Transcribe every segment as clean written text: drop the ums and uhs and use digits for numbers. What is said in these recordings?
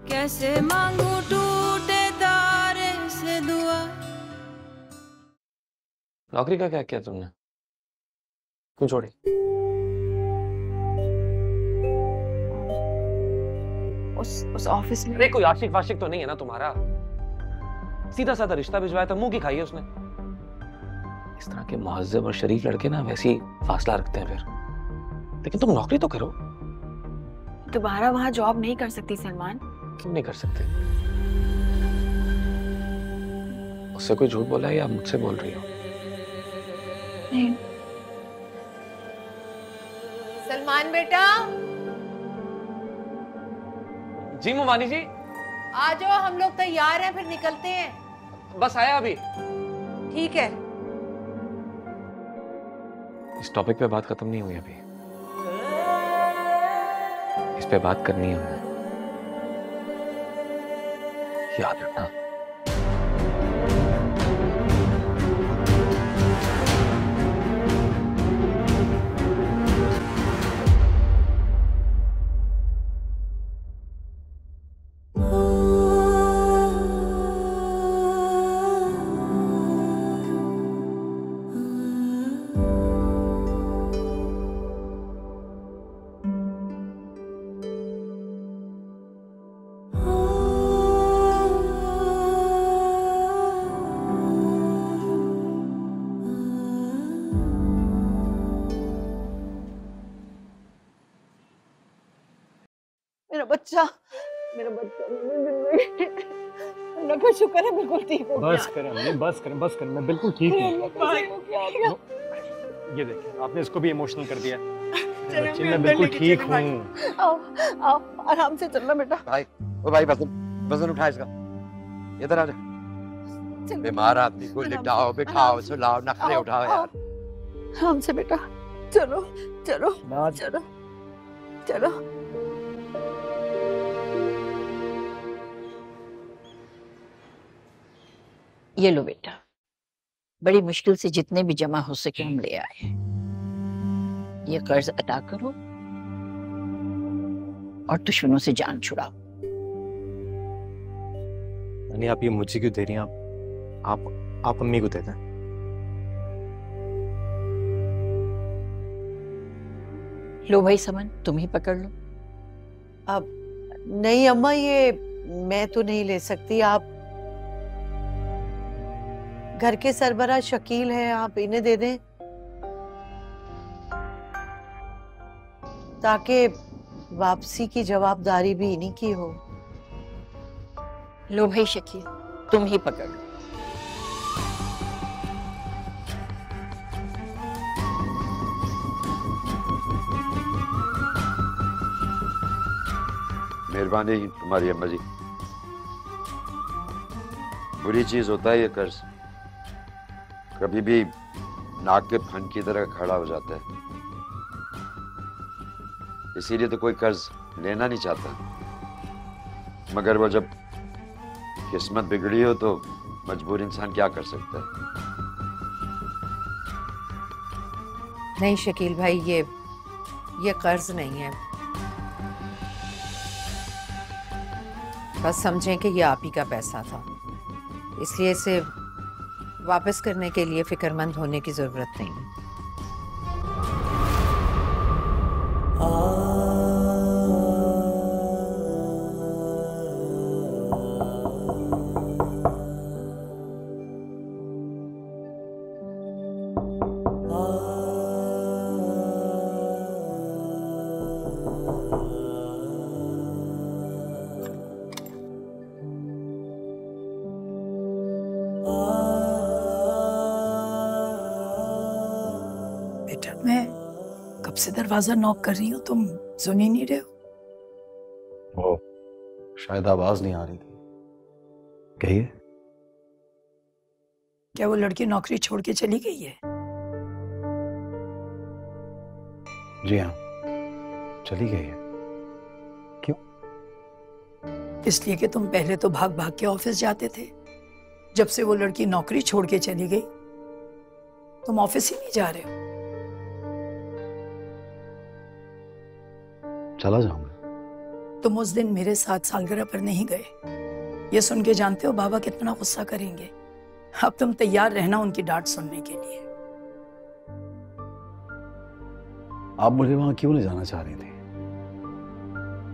कैसे मांगू टूटे तारे से दुआ। नौकरी का क्या किया तुमने? क्यों छोड़ी? उस ऑफिस में। अरे कोई आशिक वाशिक तो नहीं है ना तुम्हारा? सीधा साधा रिश्ता भिजवाया था, मुंह की खाई है उसने। इस तरह के मुहज्जब और शरीफ लड़के ना वैसे ही फासला रखते हैं फिर। लेकिन तुम नौकरी तो करो। दोबारा वहां जॉब नहीं कर सकती सलमान। क्यों नहीं कर सकते? उससे कोई झूठ बोला है या मुझसे बोल रही हो? नहीं। सलमान बेटा, जी मुमानी जी। आ जाओ, हम लोग तैयार हैं, फिर निकलते हैं। बस आया अभी। ठीक है। इस टॉपिक पे बात खत्म नहीं हुई अभी। इस पे बात करनी है हमें। याद रखना। मेरा बच्चा, मेरा बच्चा, अल्लाह का शुक्र है बिल्कुल ठीक हो गया। बस करें अम्मी, बस करें, बस करें, मैं बिल्कुल ठीक हूँ। ये देखिए, आपने इसको भी इमोशनल कर दिया। बच्चे, मैं बिल्कुल ठीक हूँ। आओ आओ, आराम से चलना बेटा। भाई, ओ भाई, वजन उठा इसका। इधर आ जा। बीमार आदमी को लिटाओ, बिठाओ, सुलाओ, नखरे उठाओ यार। आराम से बेटा, चलो चलो चलो चलो। ये लो बेटा, बड़ी मुश्किल से जितने भी जमा हो सके हम ले आए। ये कर्ज अदा करो और दुश्मनों से जान छुड़ाओ। नहीं, आप ये मुझे क्यों दे रही हैं? आप अम्मी को दे दें। लो भाई समन, तुम ही पकड़ लो। अब नहीं अम्मा, ये मैं तो नहीं ले सकती। आप घर के सरबराह शकील हैं, आप इन्हें दे दें ताकि वापसी की जवाबदारी भी इन्हीं की हो। लो भाई शकील, तुम ही पकड़ लो। मेहरबानी तुम्हारी अम्मा जी। बुरी चीज होता है ये कर्ज, कभी भी नाक के फन की तरह खड़ा हो जाता है। इसीलिए तो कोई कर्ज लेना नहीं चाहता, मगर वो जब किस्मत बिगड़ी हो तो मजबूर इंसान क्या कर सकता है। नहीं शकील भाई, ये कर्ज नहीं है। बस समझें कि ये आप ही का पैसा था, इसलिए इसे वापस करने के लिए फिक्रमंद होने की जरूरत नहीं है। बेटा, मैं कब से दरवाजा नॉक कर रही हूँ, तुम सुन ही नहीं रहे हो। वो शायद आवाज नहीं आ रही थी। कहिए। क्या वो लड़की नौकरी छोड़ के चली गई है? जी हाँ, चली गई है। क्यों? इसलिए कि तुम पहले तो भाग भाग के ऑफिस जाते थे। जब से वो लड़की नौकरी छोड़ के चली गई, तुम ऑफिस ही नहीं जा रहे हो। चला जाऊंगा। तुम उस दिन मेरे साथ सालगिरह पर नहीं गए। ये सुन के जानते हो बाबा कितना गुस्सा करेंगे। अब तुम तैयार रहना उनकी डांट सुनने के लिए। आप मुझे वहां क्यों ले जाना चाह रही थी?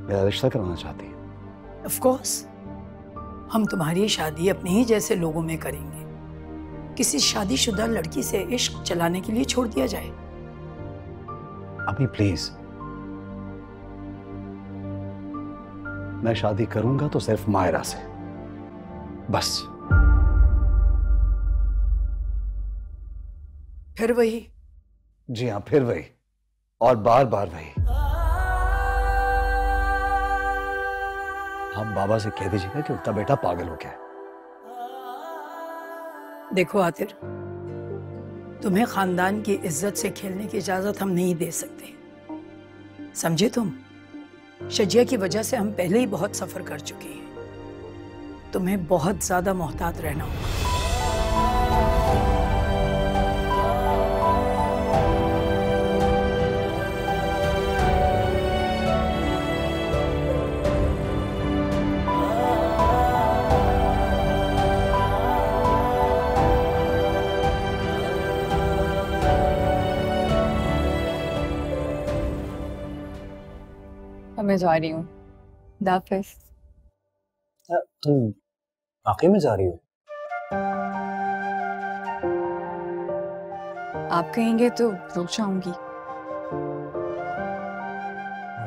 मेरा रिश्ता कराना चाहती हैं? ऑफ कोर्स, हम तुम्हारी शादी अपने ही जैसे लोगों में करेंगे। किसी शादीशुदा लड़की से इश्क चलाने के लिए छोड़ दिया जाए? अभी प्लीज, मैं शादी करूंगा तो सिर्फ मायरा से, बस। फिर वही? जी हाँ, फिर वही, और बार बार वही। आप बाबा से कह दीजिएगा कि उनका बेटा पागल हो गया है। देखो आतिर, तुम्हें खानदान की इज्जत से खेलने की इजाजत हम नहीं दे सकते, समझे तुम? शजिया की वजह से हम पहले ही बहुत सफर कर चुके हैं। तुम्हें बहुत ज्यादा मोहतात रहना होगा। मैं जा रही हूँ। दाफिज। तुम वाकई में जा रही हो? आप कहेंगे तो रुक जाऊंगी।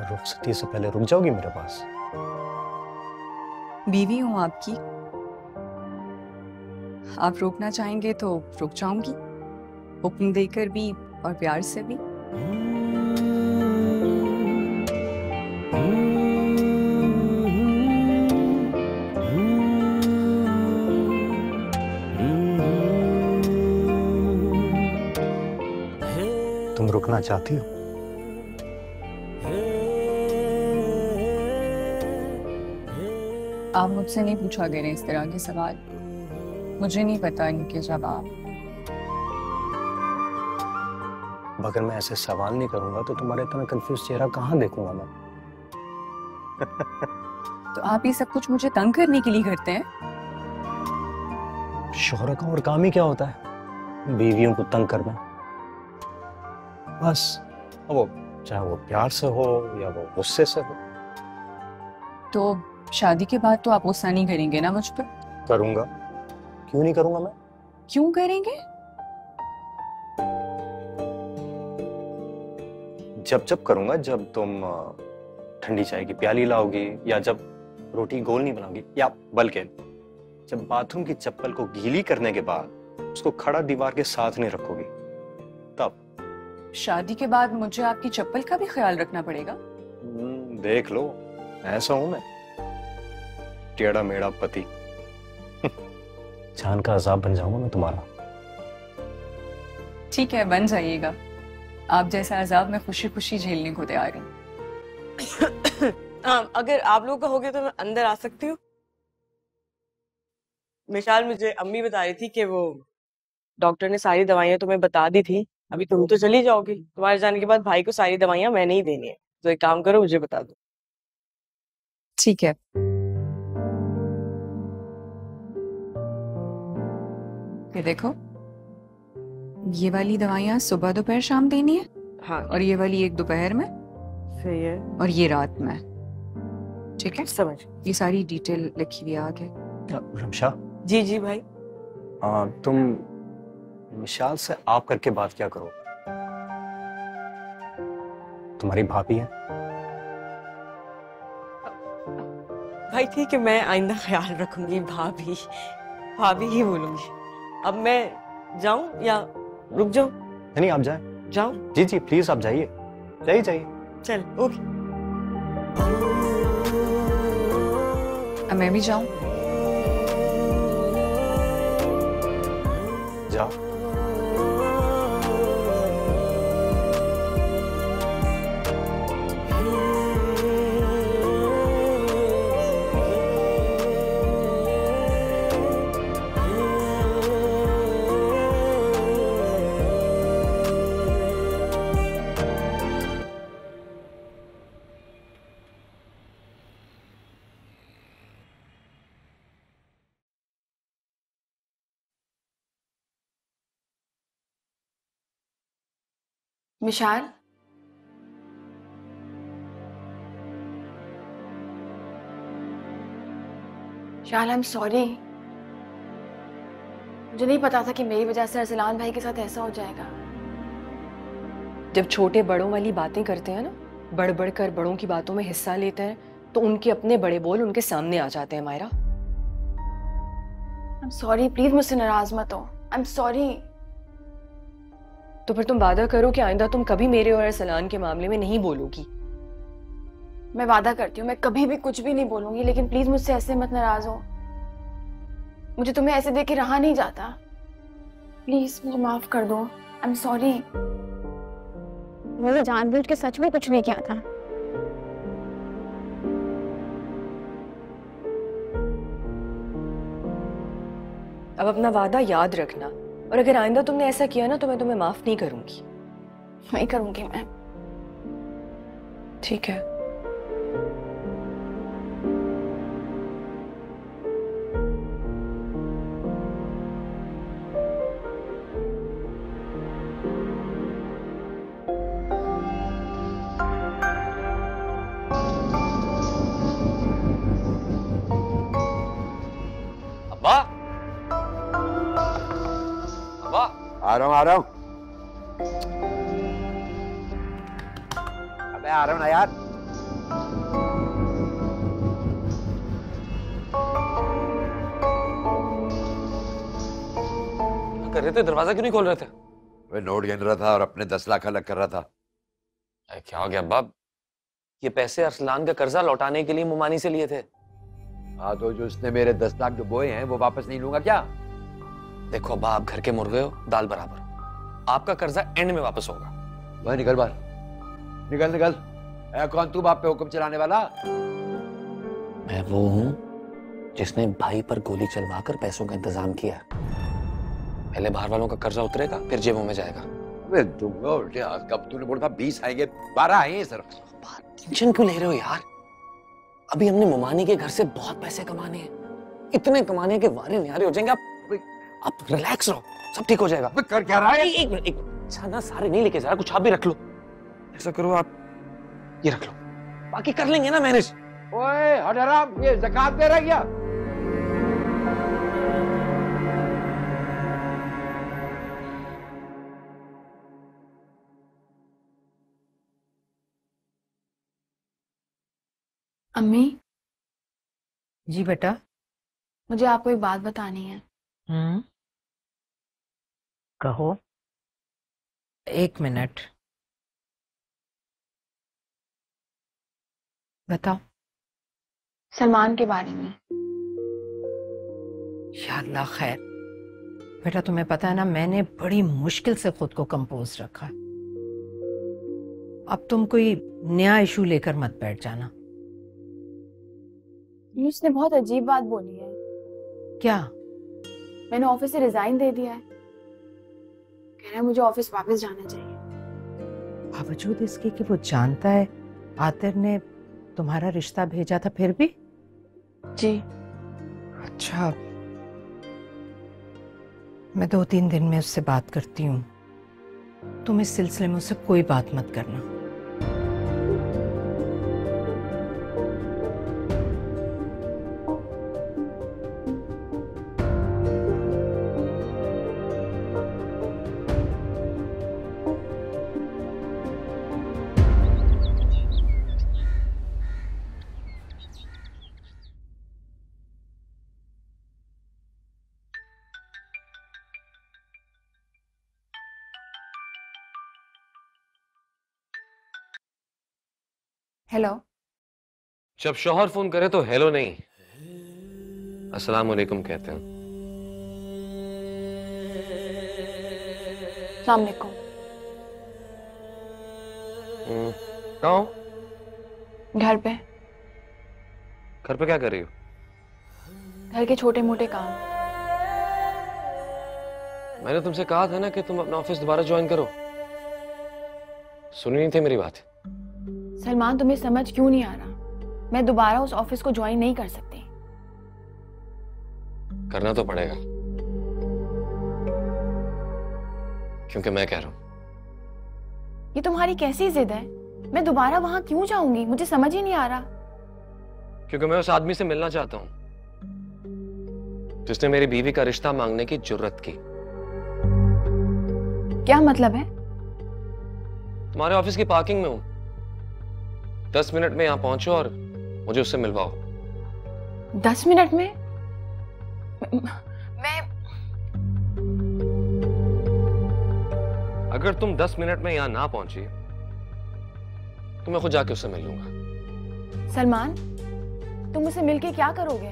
रुखसती से पहले रुक जाओगी मेरे पास? बीवी हूँ आपकी, आप रोकना चाहेंगे तो रुक जाऊंगी, हुक्म देकर भी और प्यार से भी। तुम रुकना चाहती हो? आप मुझसे नहीं पूछा करें इस तरह के सवाल, मुझे नहीं पता इनके जवाब। अगर मैं ऐसे सवाल नहीं करूंगा तो तुम्हारा इतना कंफ्यूज चेहरा कहाँ देखूंगा मैं? तो आप ये सब कुछ मुझे तंग करने के लिए करते हैं? शोहरा का और काम ही क्या होता है? बीवियों को तंग करना, बस। वो चाहे वो प्यार से हो या वो गुस्से से हो। तो शादी के बाद तो आप गुस्सा नहीं करेंगे ना मुझ पर? करूंगा, क्यों नहीं करूंगा मैं? क्यों करेंगे? जब जब करूंगा, जब तुम ठंडी चाय की प्याली लाओगी, या जब रोटी गोल नहीं बनाओगी, या बल्कि जब बाथरूम की चप्पल को गीली करने के बाद उसको खड़ा दीवार के साथ नहीं रखोगी, तब। शादी के बाद मुझे आपकी चप्पल का भी ख्याल रखना पड़ेगा? देख लो, ऐसा हूं मैं, टेढ़ा मेढ़ा पति। जान का अजाब बन जाऊंगा मैं तुम्हारा। ठीक है, बन जाइएगा। आप जैसा अजाब मैं खुशी खुशी झेलने को तैयार हूँ। अगर आप लोग कहोगे तो मैं अंदर आ सकती हूँ। मिसाल, मुझे अम्मी बता रही थी कि वो डॉक्टर ने सारी दवाइयां तुम्हें बता दी थी, अभी तुम तो चली जाओगी, तुम्हारे जाने के बाद भाई को सारी दवाइयां मैंने ही देनी है, तो एक काम करो, मुझे बता दो। ठीक है। ये देखो, ये वाली दवाइयां सुबह दोपहर शाम देनी है। हाँ, और ये वाली एक दोपहर में, सही है, और ये रात में। ठीक है, समझ। ये सारी डिटेल लिखी हुई आगे। रमशा। जी जी भाई। तुम मिशाल से आप करके बात क्या करो? तुम्हारी भाभी है। भाई ठीक है, मैं आइंदा ख्याल रखूंगी, भाभी भाभी ही बोलूंगी। अब मैं जाऊं या रुक जाऊं? नहीं, आप जाएं। जाऊं? जी जी प्लीज, आप जाइए, जाइए जाइए। चल, ओके। अब मैं भी जाऊं? जाओ। विशाल, विशाल आई एम सॉरी। मुझे नहीं पता था कि मेरी वजह से अरसलान भाई के साथ ऐसा हो जाएगा। जब छोटे बड़ों वाली बातें करते हैं ना, बढ़ बढ़ कर बड़ों की बातों में हिस्सा लेते हैं, तो उनके अपने बड़े बोल उनके सामने आ जाते हैं। Myra, I am sorry, please मुझसे नाराज मत हो। I am sorry. तो फिर तुम वादा करो कि आइंदा तुम कभी मेरे और अरसलान के मामले में नहीं बोलोगी। मैं वादा करती हूँ मैं कभी भी कुछ भी नहीं बोलूंगी, लेकिन प्लीज मुझसे ऐसे मत नाराज हो। मुझे तुम्हें ऐसे देख के रहा नहीं जाता। प्लीज मुझे माफ कर दो। आई एम सॉरी। मैंने जानबूझ के सच में कुछ नहीं किया था। अब अपना वादा याद रखना, और अगर आइंदा तुमने ऐसा किया ना तो मैं तुम्हें माफ नहीं करूंगी। नहीं करूंगी मैं। ठीक है। अब्बा, अब्बा, आ रहा हूँ। अबे आ रहा हूँ ना यार। क्या कर रहे थे? दरवाजा क्यों नहीं खोल रहे थे? वे नोट गिन रहा था और अपने 10 लाख अलग कर रहा था। अरे क्या हो गया अब्बा? ये पैसे अरसलान का कर्जा लौटाने के लिए मुमानी से लिए थे। हाँ, तो जो उसने मेरे 10 लाख जो बोए हैं वो वापस नहीं लूंगा क्या? देखो अब्बा, आप घर के मुर्गे हो, दाल बराबर। आपका कर्जा एंड में वापस होगा। वह निकल बाहर, निकल निकल। कौन तू बाप पे हुक्म चलाने वाला? मैं वो हूं जिसने भाई पर गोली चलवाकर पैसों का इंतजाम किया। पहले बाहर वालों का कर्जा उतरेगा, फिर जेबों में जाएगा। अबे कब तूने बोला था 20 आएंगे, 12 आए हैं सिर्फ। टेंशन क्यों ले रहे हो यार? अभी हमने मुमानी के घर से बहुत पैसे कमाने हैं, इतने कमाने के वारे न्यारे हो जाएंगे। आप रिलैक्स रहो, सब ठीक हो जाएगा। कर क्या रहा है? एक मिनट, अच्छा ना, सारे नहीं लेके जा रहा, कुछ आप भी रख लो। ऐसा करो, आप ये रख लो, बाकी कर लेंगे ना मैनेज। ओए हराम, ये ज़कात दे रहा है क्या? अम्मी जी बेटा। मुझे आपको एक बात बतानी है। कहो। 1 मिनट बताओ। सलमान के बारे में। या अल्लाह खैर। बेटा तुम्हें पता है ना, मैंने बड़ी मुश्किल से खुद को कंपोज रखा। अब तुम कोई नया इशू लेकर मत बैठ जाना। उसने बहुत अजीब बात बोली है। क्या? मैंने ऑफिस से रिजाइन दे दिया है। कह रहा है मुझे ऑफिस वापस जाना चाहिए। बावजूद इसके कि वो जानता है आतिर ने तुम्हारा रिश्ता भेजा था, फिर भी? जी। अच्छा, मैं 2-3 दिन में उससे बात करती हूँ। तुम इस सिलसिले में उससे कोई बात मत करना। हेलो। जब शौहर फोन करे तो हेलो नहीं, अस्सलाम वालेकुम कहते हैं। अस्सलाम वालेकुम। कहाँ हो? घर पे। घर पे क्या कर रही हो? घर के छोटे मोटे काम। मैंने तुमसे कहा था ना कि तुम अपना ऑफिस दोबारा ज्वाइन करो, सुनी नहीं थी मेरी बात? सलमान, तुम्हें समझ क्यों नहीं आ रहा? मैं दोबारा उस ऑफिस को ज्वाइन नहीं कर सकती। करना तो पड़ेगा, क्योंकि मैं कह रहा हूं। ये तुम्हारी कैसी जिद है? मैं दोबारा वहां क्यों जाऊंगी? मुझे समझ ही नहीं आ रहा। क्योंकि मैं उस आदमी से मिलना चाहता हूं जिसने मेरी बीवी का रिश्ता मांगने की जुर्रत की। क्या मतलब है? तुम्हारे ऑफिस की पार्किंग में हूं। 10 मिनट में यहां पहुंचो और मुझे उससे मिलवाओ। 10 मिनट में? मैं अगर तुम 10 मिनट में यहां ना पहुंची तो मैं खुद जाके उससे मिल लूंगा। सलमान, तुम उसे मिलके क्या करोगे?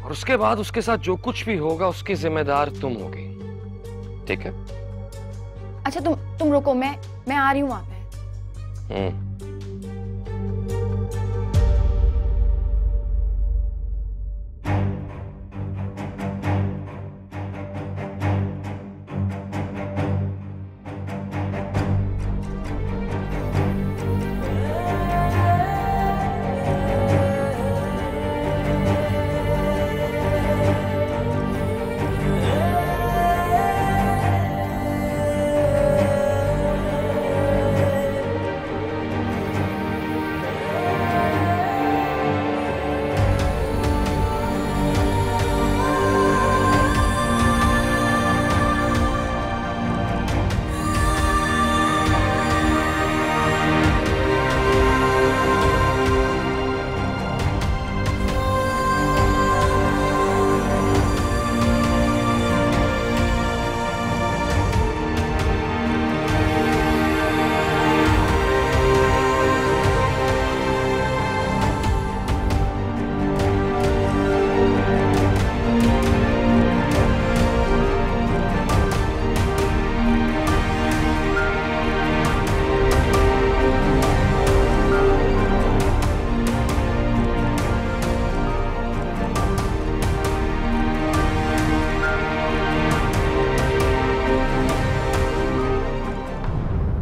और उसके बाद उसके साथ जो कुछ भी होगा उसकी जिम्मेदार तुम होगी, ठीक है? अच्छा तुम रुको, मैं आ रही हूँ वहां पे।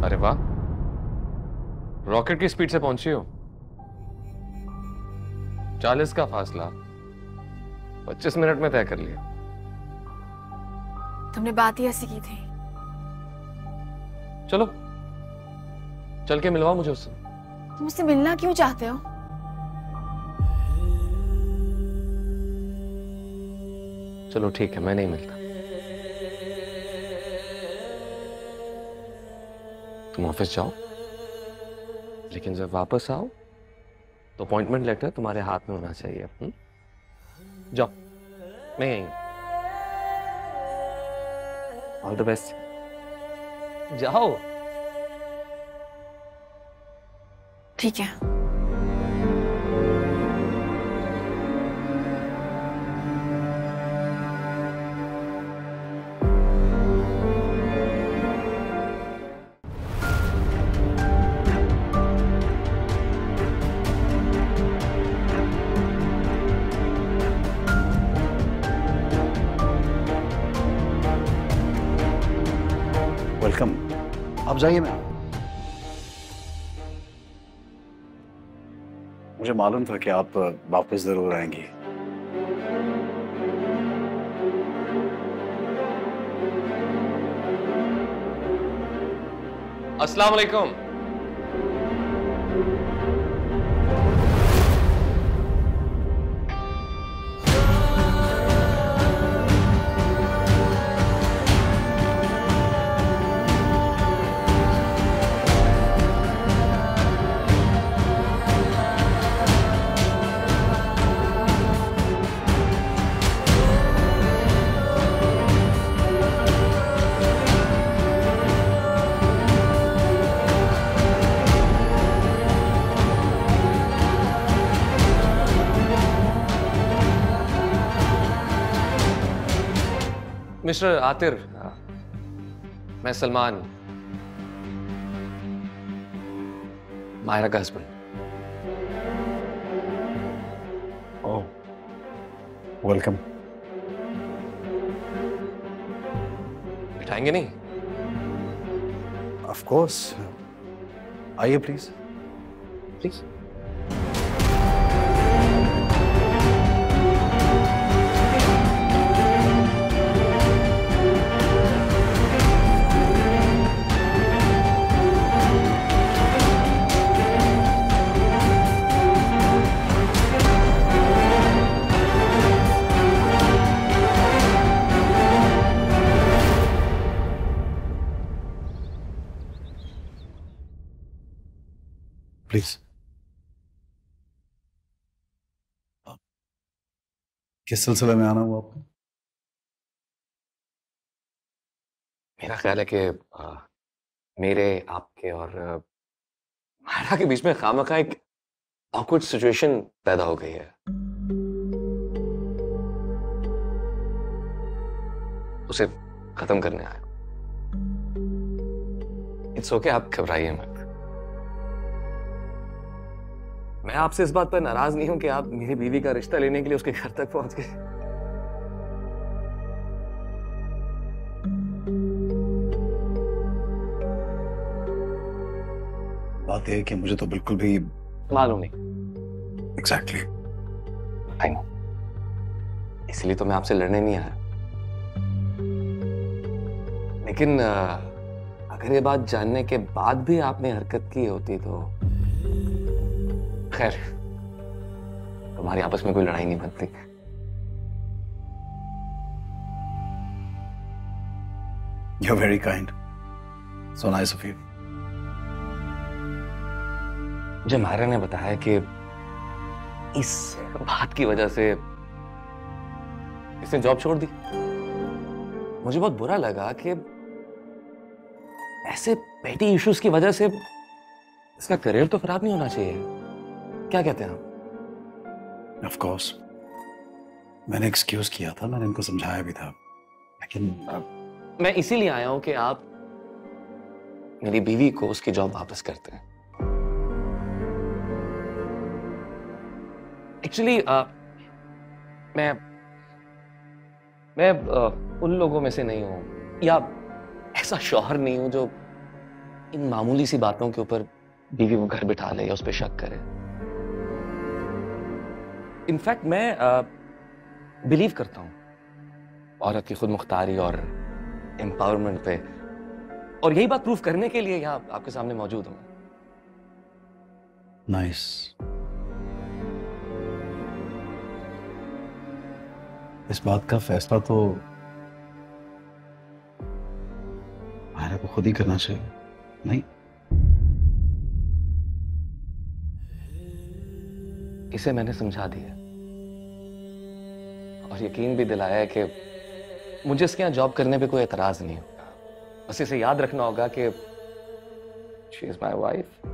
अरे वाह, रॉकेट की स्पीड से पहुंची हो। 40 का फासला 25 मिनट में तय कर लिया। तुमने बात ही ऐसी की थी। चलो चल के मिलवाओ मुझे उससे। तुम उससे मिलना क्यों चाहते हो? चलो ठीक है, मैं नहीं मिलता। तुम ऑफिस जाओ, लेकिन जब वापस आओ तो अपॉइंटमेंट लेटर तुम्हारे हाथ में होना चाहिए। जाओ, मैं यहीं हूं। All the best. जाओ। ठीक है। वेलकम। आप जाइए ना। मुझे मालूम था कि आप वापस जरूर आएंगी। अस्सलाम वालेकुम। मिस्टर आतिर, मैं सलमान, मायरा का हस्बैंड। ओह, वेलकम। बिठाएंगे नहीं? ऑफ कोर्स, आइए प्लीज। प्लीज। प्लीज। किस सिलसिले में आना हुआ आपको? मेरा ख्याल है कि मेरे, आपके और मायरा के बीच में खामखा एक ऑकवर्ड सिचुएशन पैदा हो गई है। उसे खत्म करने आया। इट्स ओके, आप घबराइए मत। मैं आपसे इस बात पर नाराज नहीं हूं कि आप मेरी बीवी का रिश्ता लेने के लिए उसके घर तक पहुंच गए। बात यह है कि मुझे तो बिल्कुल भी मालूम नहीं। एग्जैक्टली। आई नो, इसलिए तो मैं आपसे लड़ने नहीं आया। लेकिन अगर ये बात जानने के बाद भी आपने हरकत की होती तो खैर, तुम्हारी आपस में कोई लड़ाई नहीं बनती। You're very kind. So nice of you. मुझे मायरा ने बताया कि इस बात की वजह से इसने जॉब छोड़ दी। मुझे बहुत बुरा लगा कि ऐसे पेटी इश्यूज की वजह से इसका करियर तो खराब नहीं होना चाहिए। क्या कहते हैं आप? Of course. मैंने एक्सक्यूज किया था, मैंने इनको समझाया भी था, लेकिन मैं इसीलिए आया हूं कि आप मेरी बीवी को उसकी जॉब वापस करते हैं। एक्चुअली मैं उन लोगों में से नहीं हूं, या ऐसा शौहर नहीं हूं जो इन मामूली सी बातों के ऊपर बीवी को घर बिठा ले या उस पर शक करे। इनफैक्ट मैं बिलीव करता हूं औरत की खुद मुख्तारी और एम्पावरमेंट पे, और यही बात प्रूफ करने के लिए यहाँ आपके सामने मौजूद हूं। नाइस। इस बात का फैसला तो मायरा को खुद ही करना चाहिए, नहीं? इसे मैंने समझा दिया और यकीन भी दिलाया है कि मुझे इसके यहाँ जॉब करने पे कोई एतराज नहीं होगा। बस इसे याद रखना होगा कि शी इज माई वाइफ।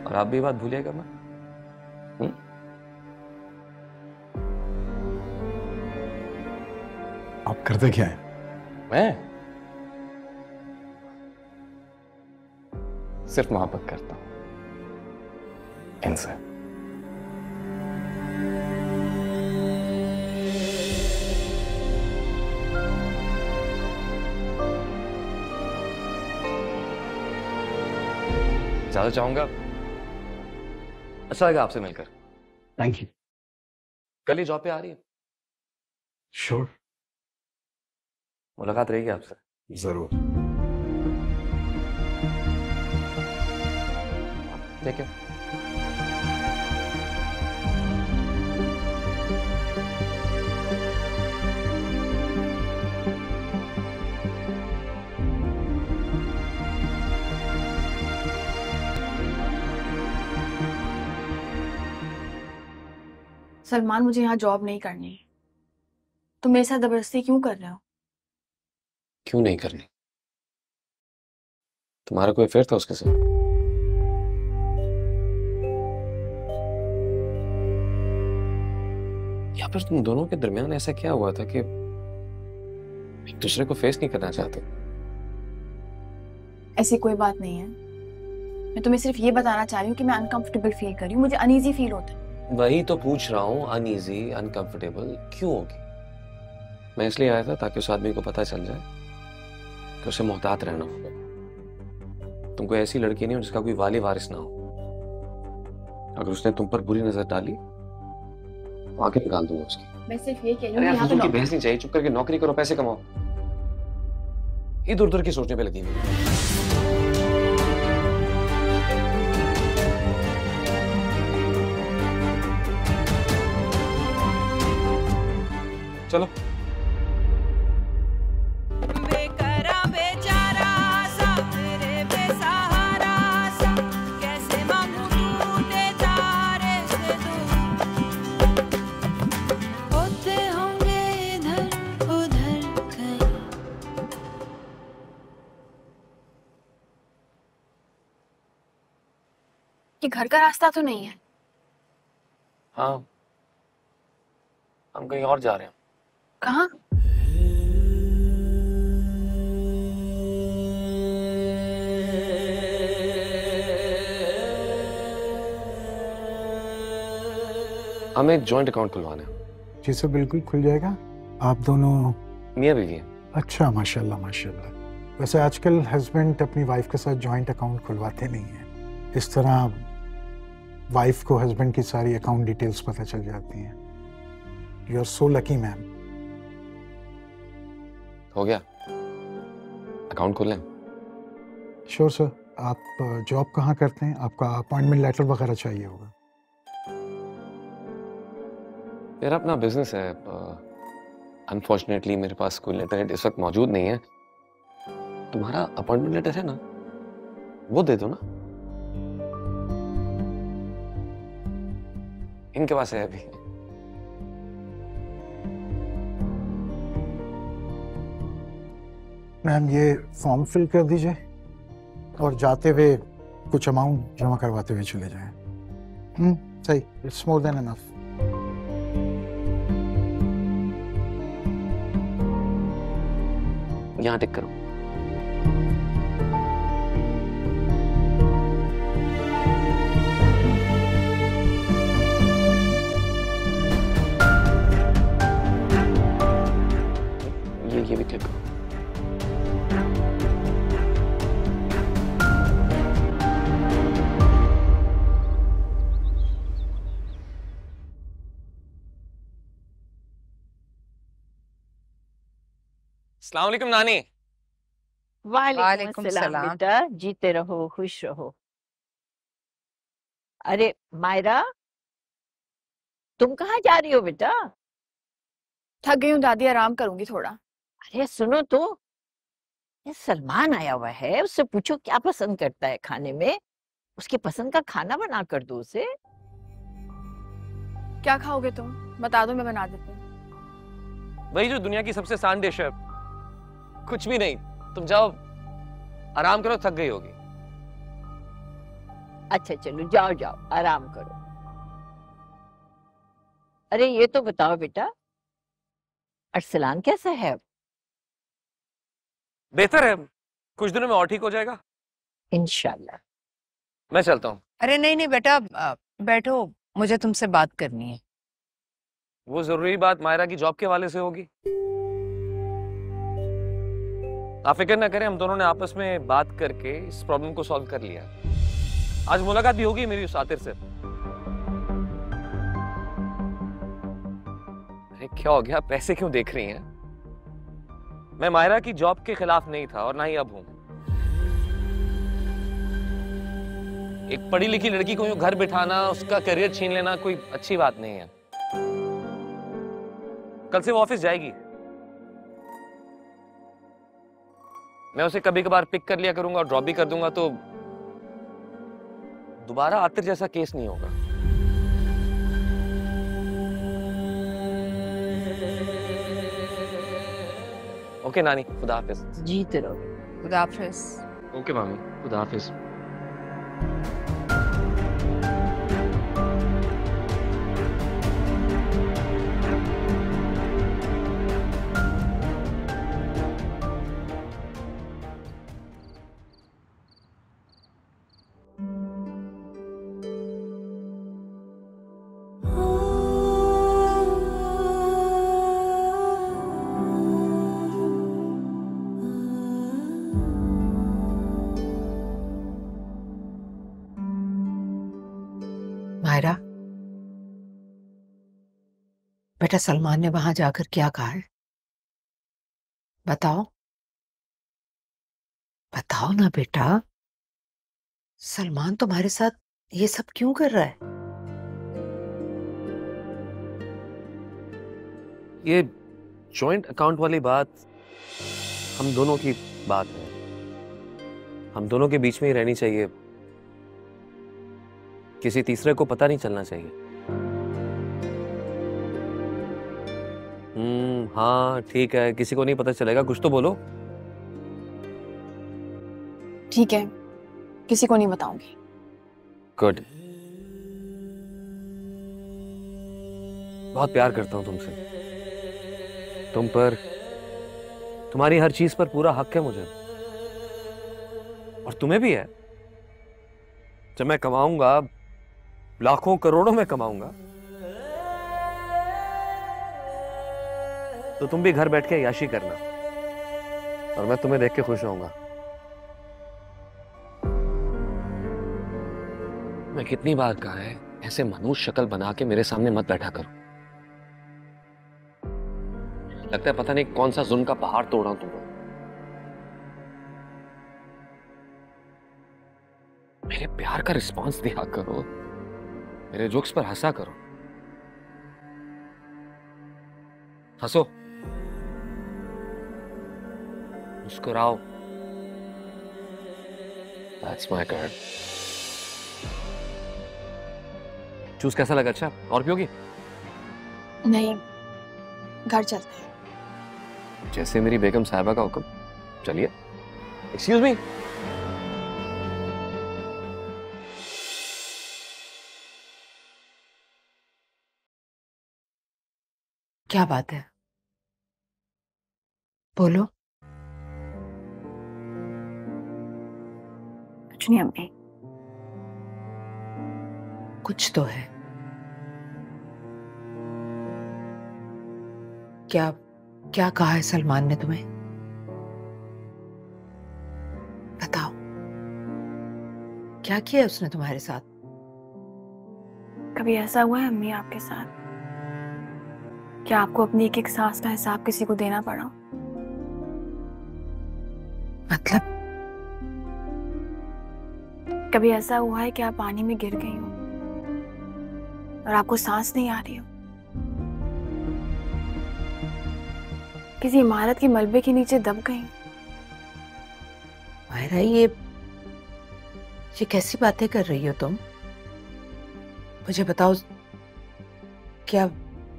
और आप भी बात भूलिएगा मत। आप करते क्या हैं? मैं सिर्फ मोहब्बत करता हूं इनसे। ज्यादा चाहूंगा। अच्छा लगा आपसे मिलकर। Thank you. कल ही जॉब पे आ रही है? श्योर। मुलाकात रहेगी आपसे? जरूर। ठीक है। सलमान, मुझे यहाँ जॉब नहीं करनी। तुम मेरे साथ जबरदस्ती क्यों कर रहे हो? क्यों नहीं करनी? तुम्हारा कोई अफेयर था उसके साथ? या फिर तुम दोनों के दरमियान ऐसा क्या हुआ था कि एक दूसरे को फेस नहीं करना चाहते? ऐसी कोई बात नहीं है। मैं तुम्हें सिर्फ ये बताना चाह रही हूँ कि मैं अनकंफर्टेबल फील कर रही हूँ, मुझे अनईजी फील होता है। वही तो पूछ रहा हूँ, अनईजी अनकंफर्टेबल क्यों होगी? मैं इसलिए आया था ताकि उस आदमी को पता चल जाए कि उसे मोहतात रहना होगा। तुम कोई ऐसी लड़की नहीं हो जिसका कोई वाली वारिस ना हो। अगर उसने तुम पर बुरी नजर डाली तो आगे निकाल दूंगा उसकी। मैं सिर्फ ये कह रही हूँ अरे यहाँ यार, पे बहस नहीं चाहिए। चुप करके नौकरी करो, पैसे कमाओ। इधर उधर की सोचने पे लगी हुई। चलो। बेकरा बेचारा सा मेरे घर का रास्ता तो नहीं है? हाँ, हम कहीं और जा रहे हैं। कहाँ? हमें एक जॉइंट अकाउंट खुलवाना है। जी सर, बिल्कुल खुल जाएगा। आप दोनों मियाँ बीवी हैं। अच्छा, माशाल्लाह माशाल्लाह। वैसे आजकल हस्बैंड अपनी वाइफ के साथ जॉइंट अकाउंट खुलवाते नहीं हैं। इस तरह वाइफ को हस्बैंड की सारी अकाउंट डिटेल्स पता चल जाती हैं। You are so lucky ma'am. हो गया, अकाउंट खोल लें। Sure sir. आप जॉब कहाँ करते हैं? आपका अपॉइंटमेंट लेटर वगैरह चाहिए होगा। मेरा अपना बिजनेस है। अनफॉर्चुनेटली मेरे पास कोई लेटर इस वक्त मौजूद नहीं है। तुम्हारा अपॉइंटमेंट लेटर है ना, वो दे दो ना। इनके पास है अभी। मैम ये फॉर्म फिल कर दीजिए और जाते हुए कुछ अमाउंट जमा करवाते हुए चले जाएं। सही, इट्स मोर देन एनफ। यहाँ टिक करो। ये भी क्लिक करो। अस्सलाम वालेकुम नानी। वालेकुम सलाम बेटा, जीते रहो खुश रहो। अरे मायरा, तुम कहाँ जा रही हो बेटा? थक गई हूँ दादी, आराम करूंगी थोड़ा। अरे सुनो तो, ये सलमान आया हुआ है, उससे पूछो क्या पसंद करता है खाने में। उसकी पसंद का खाना बना कर दो उसे। क्या खाओगे तुम? बता दो, मैं बना देती हूँ। वही जो दुनिया की सबसे आसान डिश है। कुछ भी नहीं, तुम जाओ आराम करो, थक गई होगी। अच्छा चलो जाओ जाओ आराम करो। अरे ये तो बताओ बेटा, अरसलान कैसा है? बेहतर है, कुछ दिनों में और ठीक हो जाएगा इंशाल्लाह। मैं चलता हूँ। अरे नहीं नहीं बेटा, बैठो, मुझे तुमसे बात करनी है। वो जरूरी बात मायरा की जॉब के हवाले से होगी। आप फिक्र ना करें, हम दोनों ने आपस में बात करके इस प्रॉब्लम को सॉल्व कर लिया। आज मुलाकात भी होगी मेरी उस आतिर से। अरे क्या हो गया, पैसे क्यों देख रही हैं? मैं मायरा की जॉब के खिलाफ नहीं था और ना ही अब हूं। एक पढ़ी लिखी लड़की को यूं घर बिठाना, उसका करियर छीन लेना कोई अच्छी बात नहीं है। कल से वो ऑफिस जाएगी। मैं उसे कभी कभार पिक कर लिया करूंगा और ड्रॉप भी कर दूंगा, तो दोबारा आतिर जैसा केस नहीं होगा। ओके नानी, खुदा हाफिज। जीते रहो। खुदा हाफिज। ओके मामी, खुदा हाफिज। मायरा, बेटा सलमान ने वहां जाकर क्या कहा है? बताओ, बताओ ना बेटा। सलमान तुम्हारे साथ ये सब क्यों कर रहा है? ये जॉइंट अकाउंट वाली बात हम दोनों की बात है। हम दोनों के बीच में ही रहनी चाहिए, किसी तीसरे को पता नहीं चलना चाहिए। हाँ ठीक है, किसी को नहीं पता चलेगा, कुछ तो बोलो। ठीक है, किसी को नहीं बताऊंगी। गुड, बहुत प्यार करता हूं तुमसे, तुम पर, तुम्हारी हर चीज पर पूरा हक है मुझे, और तुम्हें भी है। जब मैं कमाऊंगा, लाखों करोड़ों में कमाऊंगा, तो तुम भी घर बैठ के याशी करना, और मैं तुम्हें देख के खुश होऊंगा। मैं कितनी बार कहा है, ऐसे मनुष्य शक्ल बना के मेरे सामने मत बैठा करो। लगता है पता नहीं कौन सा जुल्म का पहाड़ तोड़ा तुमको। मेरे प्यार का रिस्पांस दिया करो, मेरे जोक्स पर हंसा करो। हंसो, मुस्कुराओ। That's my girl. जूस कैसा लगा? अच्छा, और पियोगी? नहीं, घर चलते हैं। जैसे मेरी बेगम साहिबा का हुक्म। चलिए। Excuse me. क्या बात है? बोलो। कुछ नहीं अम्मी। कुछ तो है। क्या क्या कहा है सलमान ने तुम्हें? बताओ, क्या किया उसने तुम्हारे साथ? कभी ऐसा हुआ है अम्मी आपके साथ क्या आपको अपनी एक एक सांस का हिसाब किसी को देना पड़ा? मतलब? कभी ऐसा हुआ है कि आप पानी में गिर गई हो और आपको सांस नहीं आ रही हो? किसी इमारत के मलबे के नीचे दब गई? मायरा, ये कैसी बातें कर रही हो तुम? मुझे बताओ, क्या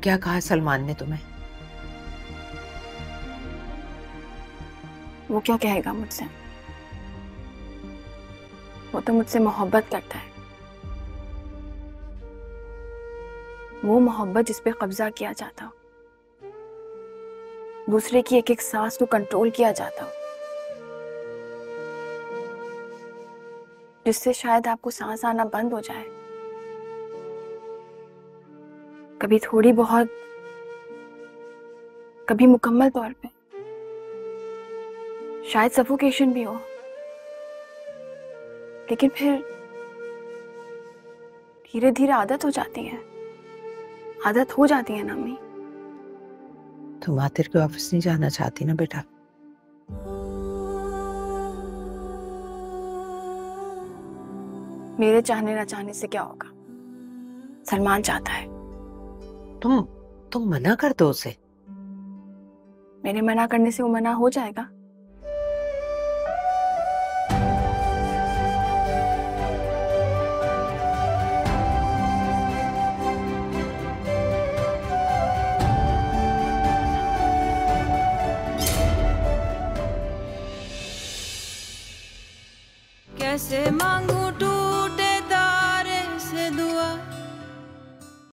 क्या कहा सलमान ने तुम्हें? वो क्या कहेगा मुझसे? वो तो मुझसे मोहब्बत करता है। वो मोहब्बत जिस पे कब्जा किया जाता हो, दूसरे की एक एक सांस को कंट्रोल किया जाता हो, जिससे शायद आपको सांस आना बंद हो जाए, कभी थोड़ी बहुत, कभी मुकम्मल तौर पे, शायद सफोकेशन भी हो, लेकिन फिर धीरे धीरे आदत हो जाती है। आदत हो जाती है ना अम्मी। तुम आतिर के ऑफिस नहीं जाना चाहती ना बेटा? मेरे चाहने ना चाहने से क्या होगा? सलमान चाहता है। तुम मना कर दो उसे। मेरे मना करने से वो मना हो जाएगा? कैसे मांगू